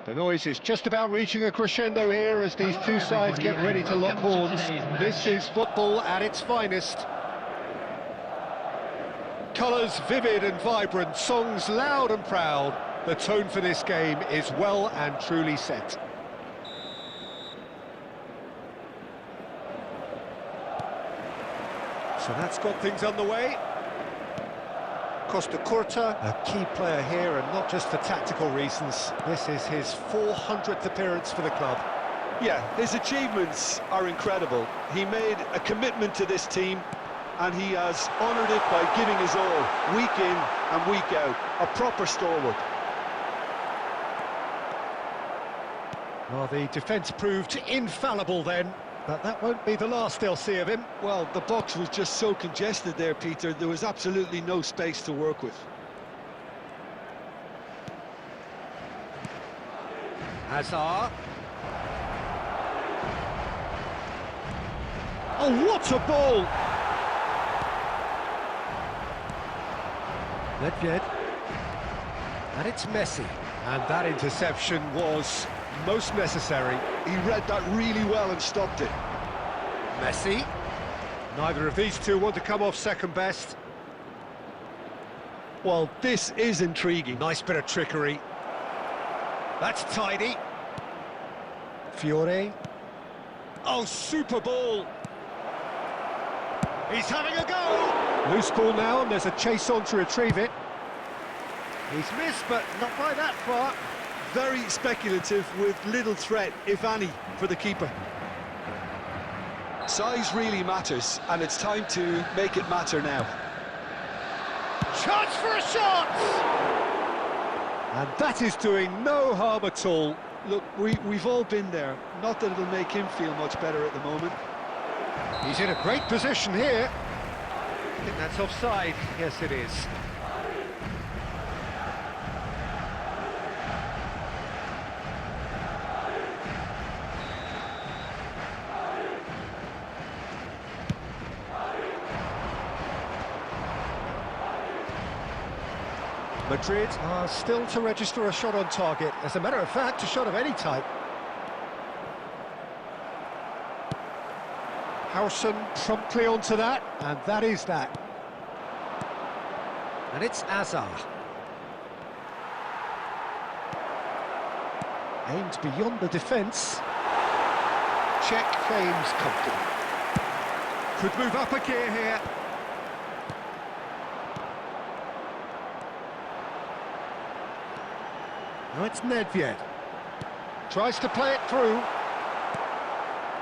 The noise is just about reaching a crescendo here as these two sides get ready to lock horns. This is football at its finest. Colours vivid and vibrant, songs loud and proud. The tone for this game is well and truly set. So that's got things underway. Costa Curta, a key player here, and not just for tactical reasons. This is his 400th appearance for the club. Yeah, his achievements are incredible. He made a commitment to this team, and he has honoured it by giving his all, week in and week out. A proper stalwart. Well, the defence proved infallible then, but that won't be the last they'll see of him. Well, the box was just so congested there, Peter. There was absolutely no space to work with. Hazard. Oh, what a ball! Nedved. And it's Messi. And that interception was most necessary. He read that really well and stopped it. Messi. Neither of these two want to come off second best. Well, this is intriguing. Nice bit of trickery. That's tidy. Fiore. Oh, super ball. He's having a go. Loose ball now, and there's a chase on to retrieve it. He's missed, but not by that far. Very speculative with little threat, if any, for the keeper. Size really matters, and it's time to make it matter now. Chance for a shot! And that is doing no harm at all. Look, we've all been there. Not that it'll make him feel much better at the moment. He's in a great position here. I think that's offside. Yes, it is. Madrid are still to register a shot on target. As a matter of fact, a shot of any type. Howson promptly onto that, and that is that. And it's Hazard. Aimed beyond the defence. Check claims comfortable. Could move up a gear here. Now it's Nedved. Tries to play it through.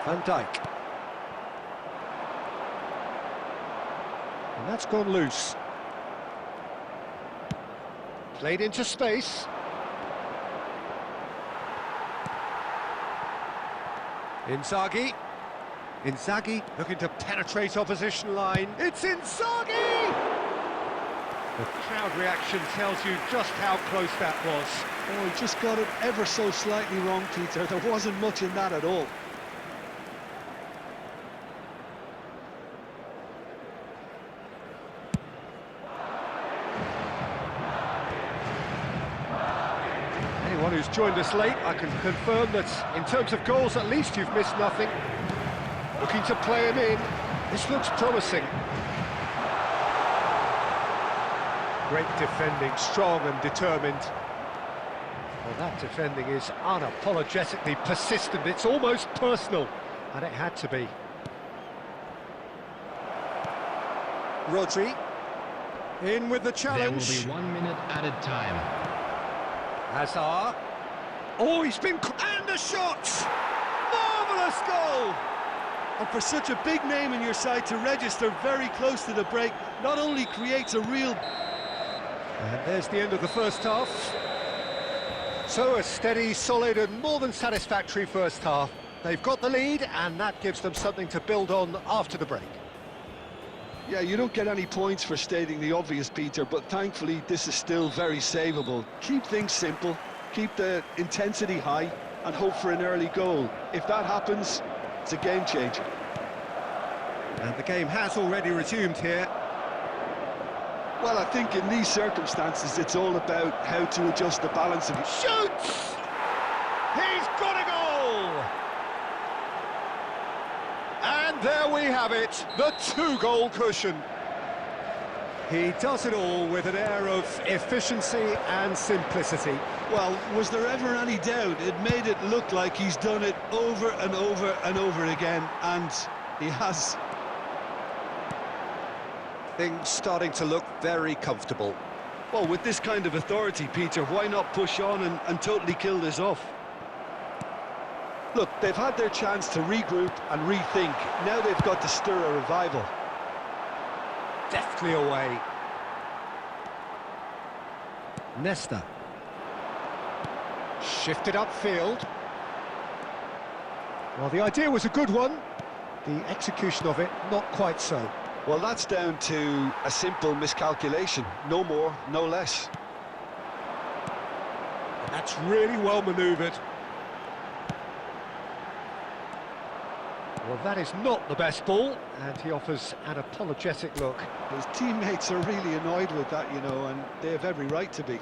Van Dijk. And that's gone loose. Played into space. Inzaghi. Inzaghi looking to penetrate opposition line. It's Inzaghi! The crowd reaction tells you just how close that was. Oh, he just got it ever so slightly wrong, Peter. There wasn't much in that at all. Anyone who's joined us late, I can confirm that in terms of goals, at least you've missed nothing. Looking to play him in. This looks promising. Great defending, strong and determined. Well, that defending is unapologetically persistent. It's almost personal, and it had to be. Rodri, in with the challenge. There will be 1 minute added time. Hazard. Oh, he's been... And a shot! Marvellous goal! And for such a big name in your side to register very close to the break, not only creates a real... And there's the end of the first half. So a steady, solid and more than satisfactory first half. They've got the lead and that gives them something to build on after the break. Yeah, you don't get any points for stating the obvious, Peter, but thankfully this is still very savable. Keep things simple, keep the intensity high and hope for an early goal. If that happens, it's a game changer. And the game has already resumed here. Well, I think in these circumstances, it's all about how to adjust the balance of it. Shoots! And there we have it, the two-goal cushion. He does it all with an air of efficiency and simplicity. Well, was there ever any doubt? It made it look like he's done it over and over and over again, and he has. Things starting to look very comfortable. Well, with this kind of authority, Peter, why not push on and totally kill this off? Look, they've had their chance to regroup and rethink. Now they've got to stir a revival. Deftly away. Nesta. Shifted upfield. Well, the idea was a good one. The execution of it, not quite so. Well, that's down to a simple miscalculation. No more, no less. That's really well manoeuvred. Well, that is not the best ball, and he offers an apologetic look. His teammates are really annoyed with that, you know, and they have every right to be.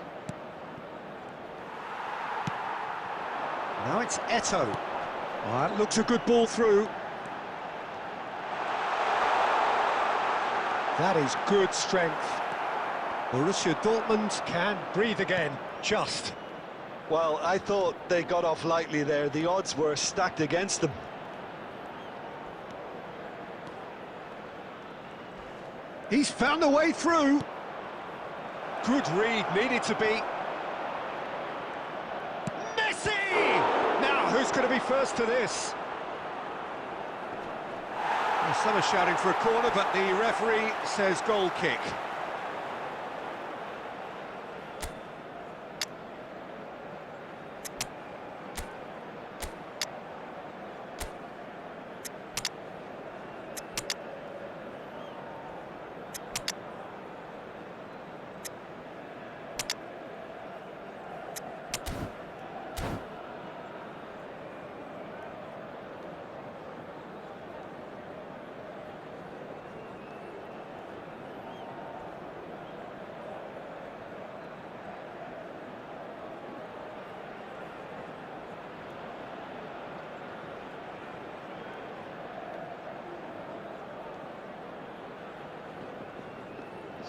Now it's Eto'o. That looks a good ball through. That is good strength. Borussia Dortmund can breathe again, just. Well, I thought they got off lightly there. The odds were stacked against them. He's found a way through. Good read, needed to be. Messi! Now, who's going to be first to this? Well, some are shouting for a corner, but the referee says goal kick.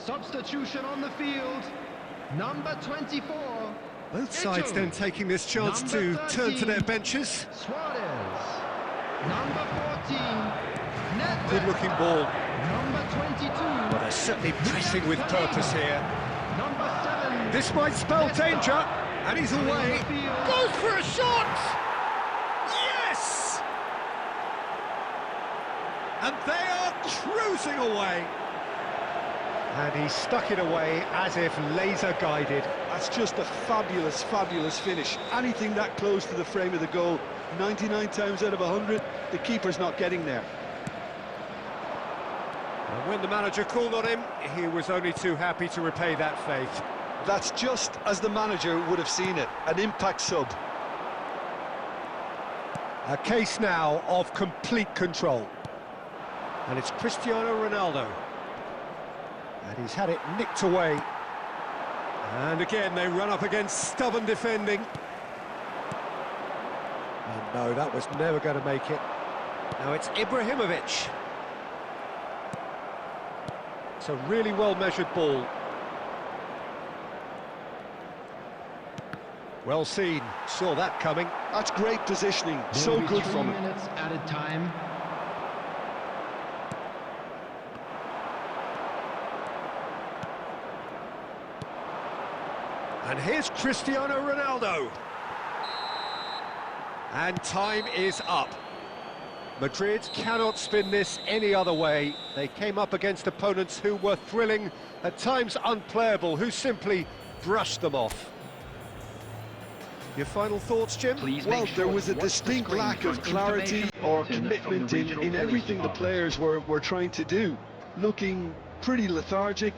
Substitution on the field, number 24. Both sides then taking this chance to turn to their benches. Suarez. Number 14. Nedved. Good looking ball. Number 22. But they're certainly pressing with purpose here. Number 7. This might spell danger, and he's away. Goes for a shot! Yes! And they are cruising away. And he stuck it away as if laser-guided. That's just a fabulous, fabulous finish. Anything that close to the frame of the goal, 99 times out of 100, the keeper's not getting there. And when the manager called on him, he was only too happy to repay that faith. That's just as the manager would have seen it, an impact sub. A case now of complete control. And it's Cristiano Ronaldo. And he's had it nicked away. And again, they run up against stubborn defending. And no, that was never going to make it. Now it's Ibrahimovic. It's a really well-measured ball. Well seen, saw that coming. That's great positioning, so good from him. 3 minutes added time. And here's Cristiano Ronaldo. And time is up. Madrid cannot spin this any other way. They came up against opponents who were thrilling, at times unplayable, who simply brushed them off. Your final thoughts, Jim? Well, there was a distinct lack of clarity or commitment in everything the players were trying to do. Looking pretty lethargic.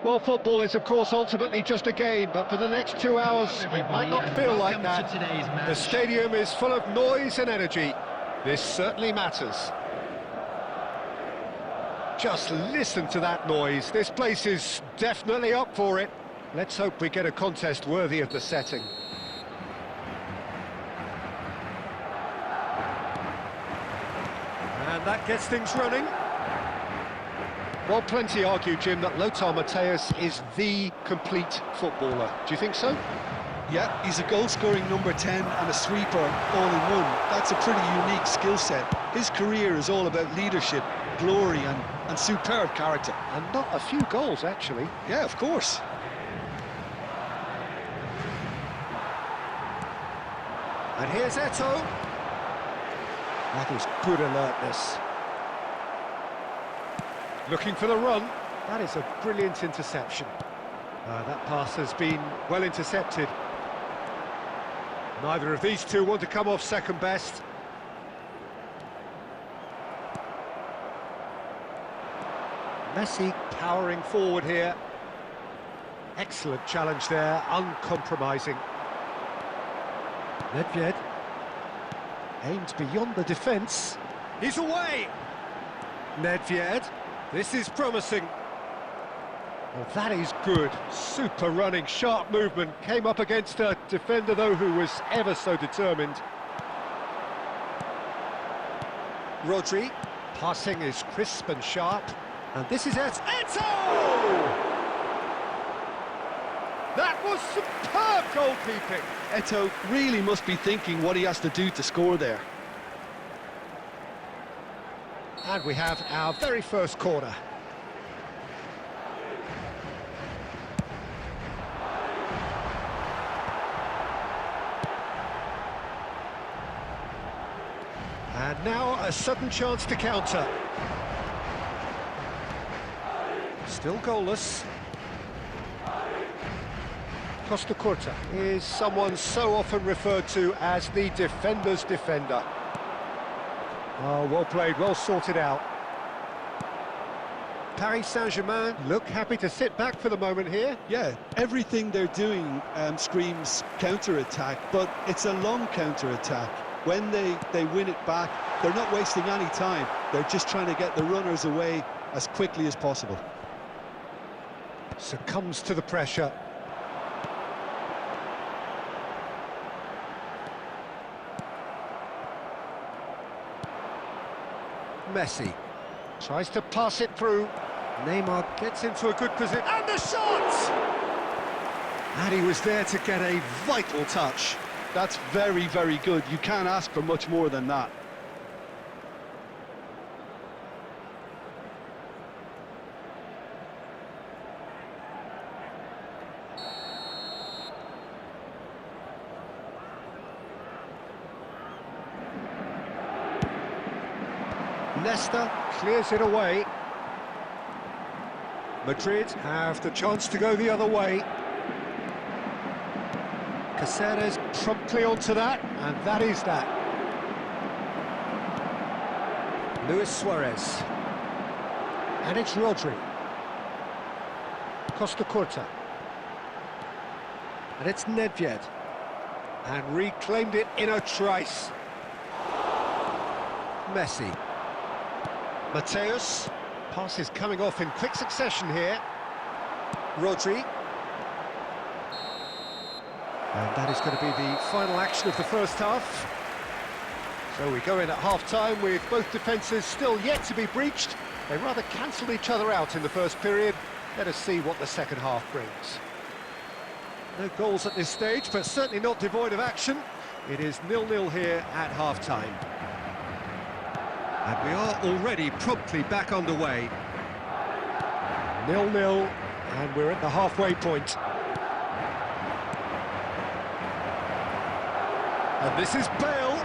Well, football is, of course, ultimately just a game, but for the next 2 hours, it might not feel like that. The stadium is full of noise and energy. This certainly matters. Just listen to that noise. This place is definitely up for it. Let's hope we get a contest worthy of the setting. And that gets things running. Well, plenty argue, Jim, that Lothar Matthäus is the complete footballer. Do you think so? Yeah, he's a goal-scoring number 10 and a sweeper all in one. That's a pretty unique skill set. His career is all about leadership, glory and superb character. And not a few goals, actually. Yeah, of course. And here's Eto'o. That is good alertness. Looking for the run. That is a brilliant interception. That pass has been well intercepted. Neither of these two want to come off second best. Messi powering forward here. Excellent challenge there, uncompromising. Nedved aimed beyond the defence. He's away! Nedved, this is promising. Well, that is good. Super running, sharp movement. Came up against a defender, though, who was ever so determined. Rodri, passing is crisp and sharp. And this is Eto'o! That was superb goalkeeping. Eto'o really must be thinking what he has to do to score there. And we have our very first corner. And now a sudden chance to counter. Still goalless. Costa Curta is someone so often referred to as the defender's defender. Oh, well played, well sorted out. Paris Saint-Germain look happy to sit back for the moment here. Yeah, everything they're doing screams counter-attack, but it's a long counter-attack. When they win it back, they're not wasting any time. They're just trying to get the runners away as quickly as possible. Succumbs to the pressure. Messi tries to pass it through. Neymar gets into a good position. And the shot! And he was there to get a vital touch. That's very, very good. You can't ask for much more than that. Nesta clears it away. Madrid have the chance to go the other way. Caceres promptly onto that, and that is that. Luis Suarez. And it's Rodri. Costa Curta. And it's Nedved. And reclaimed it in a trice. Messi. Matthäus. Pass is coming off in quick succession here. Rodri. And that is going to be the final action of the first half. So we go in at half-time with both defences still yet to be breached. They rather cancelled each other out in the first period. Let us see what the second half brings. No goals at this stage, but certainly not devoid of action. It is 0-0 here at half-time. And we are already promptly back underway. 0-0, and we're at the halfway point. And this is Bale.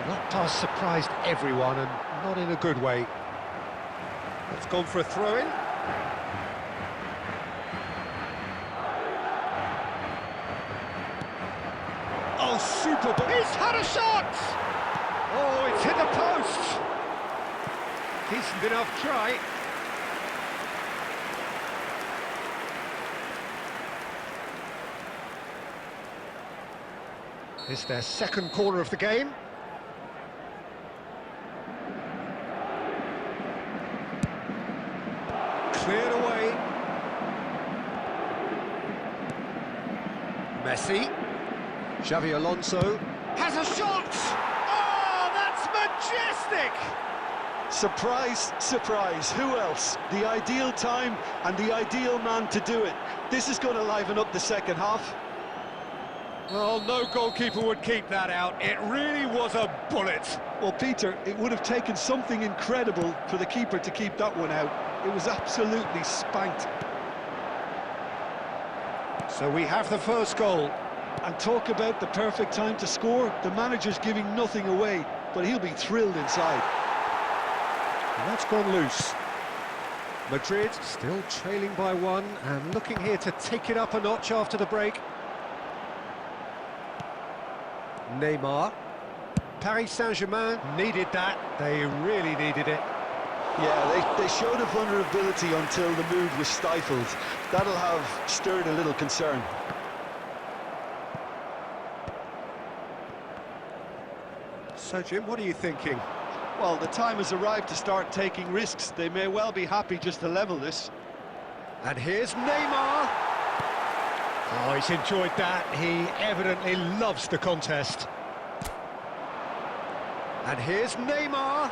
That pass surprised everyone, and not in a good way. It's gone for a throw-in. Oh, super! He's had a shot! Oh, it's hit the post! Decent enough try. It's their second corner of the game. Cleared away. Messi. Xavi Alonso has a shot! Oh, that's majestic! Surprise, surprise, who else? The ideal time and the ideal man to do it. This is going to liven up the second half. Well, no goalkeeper would keep that out. It really was a bullet. Well, Peter, it would have taken something incredible for the keeper to keep that one out. It was absolutely spanked. So we have the first goal. And talk about the perfect time to score. The manager's giving nothing away, but he'll be thrilled inside. And that's gone loose. Madrid still trailing by one and looking here to take it up a notch after the break. Neymar. Paris Saint-Germain needed that. They really needed it. Yeah, they showed a vulnerability until the move was stifled. That'll have stirred a little concern. So, Jim, what are you thinking? Well, the time has arrived to start taking risks. They may well be happy just to level this. And here's Neymar. Oh, he's enjoyed that. He evidently loves the contest. And here's Neymar.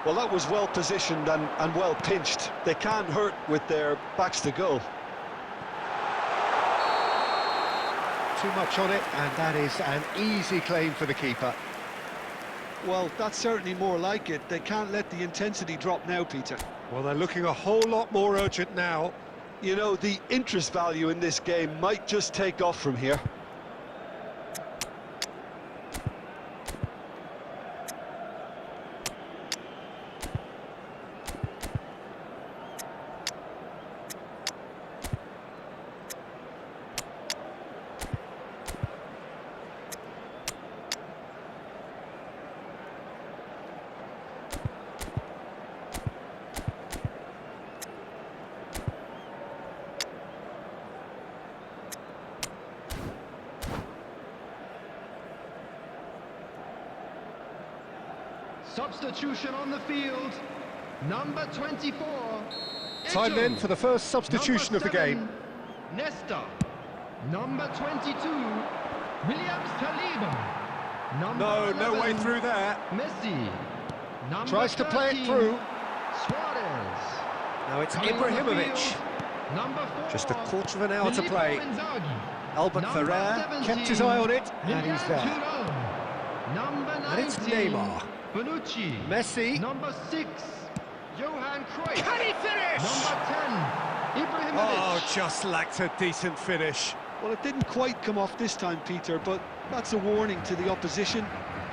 Well, that was well positioned and well pinched. They can't hurt with their backs to goal. Too much on it, and that is an easy claim for the keeper. Well, that's certainly more like it. They can't let the intensity drop now, Peter. Well, they're looking a whole lot more urgent now. You know, the interest value in this game might just take off from here. Substitution on the field. Number 24. Time then for the first substitution of the game. Nesta. Number 22. Williams Saliba. No way through there. Messi. Number Tries to play it 13, through. Suarez. Now it's Coming on the Ibrahimovic. field, Number 4. Just a quarter of an hour to Filippo play. Inzaghi. Albert Number Ferrer 17, kept his eye on it, and Lilian he's there. Thuram. Number 19. And it's Neymar. Bonucci. Messi. Number 6. Johan Cruyff. Can he finish? Number 10. Ibrahimovic. Oh, just lacked a decent finish. Well, it didn't quite come off this time, Peter, but that's a warning to the opposition.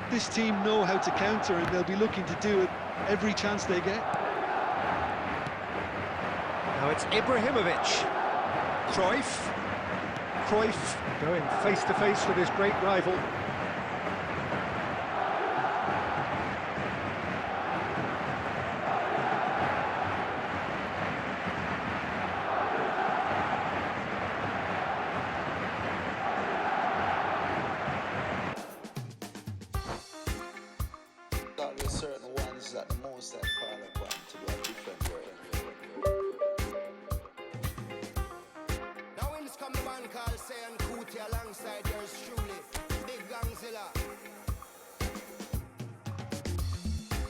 This team know how to counter, and they'll be looking to do it every chance they get. Now it's Ibrahimovic. Cruyff. Cruyff going face-to-face with his great rival. There's certain ones that the most I call upon to do a different work. Now in this come the man called Sayan Kuti alongside yours truly, Big Gangzilla.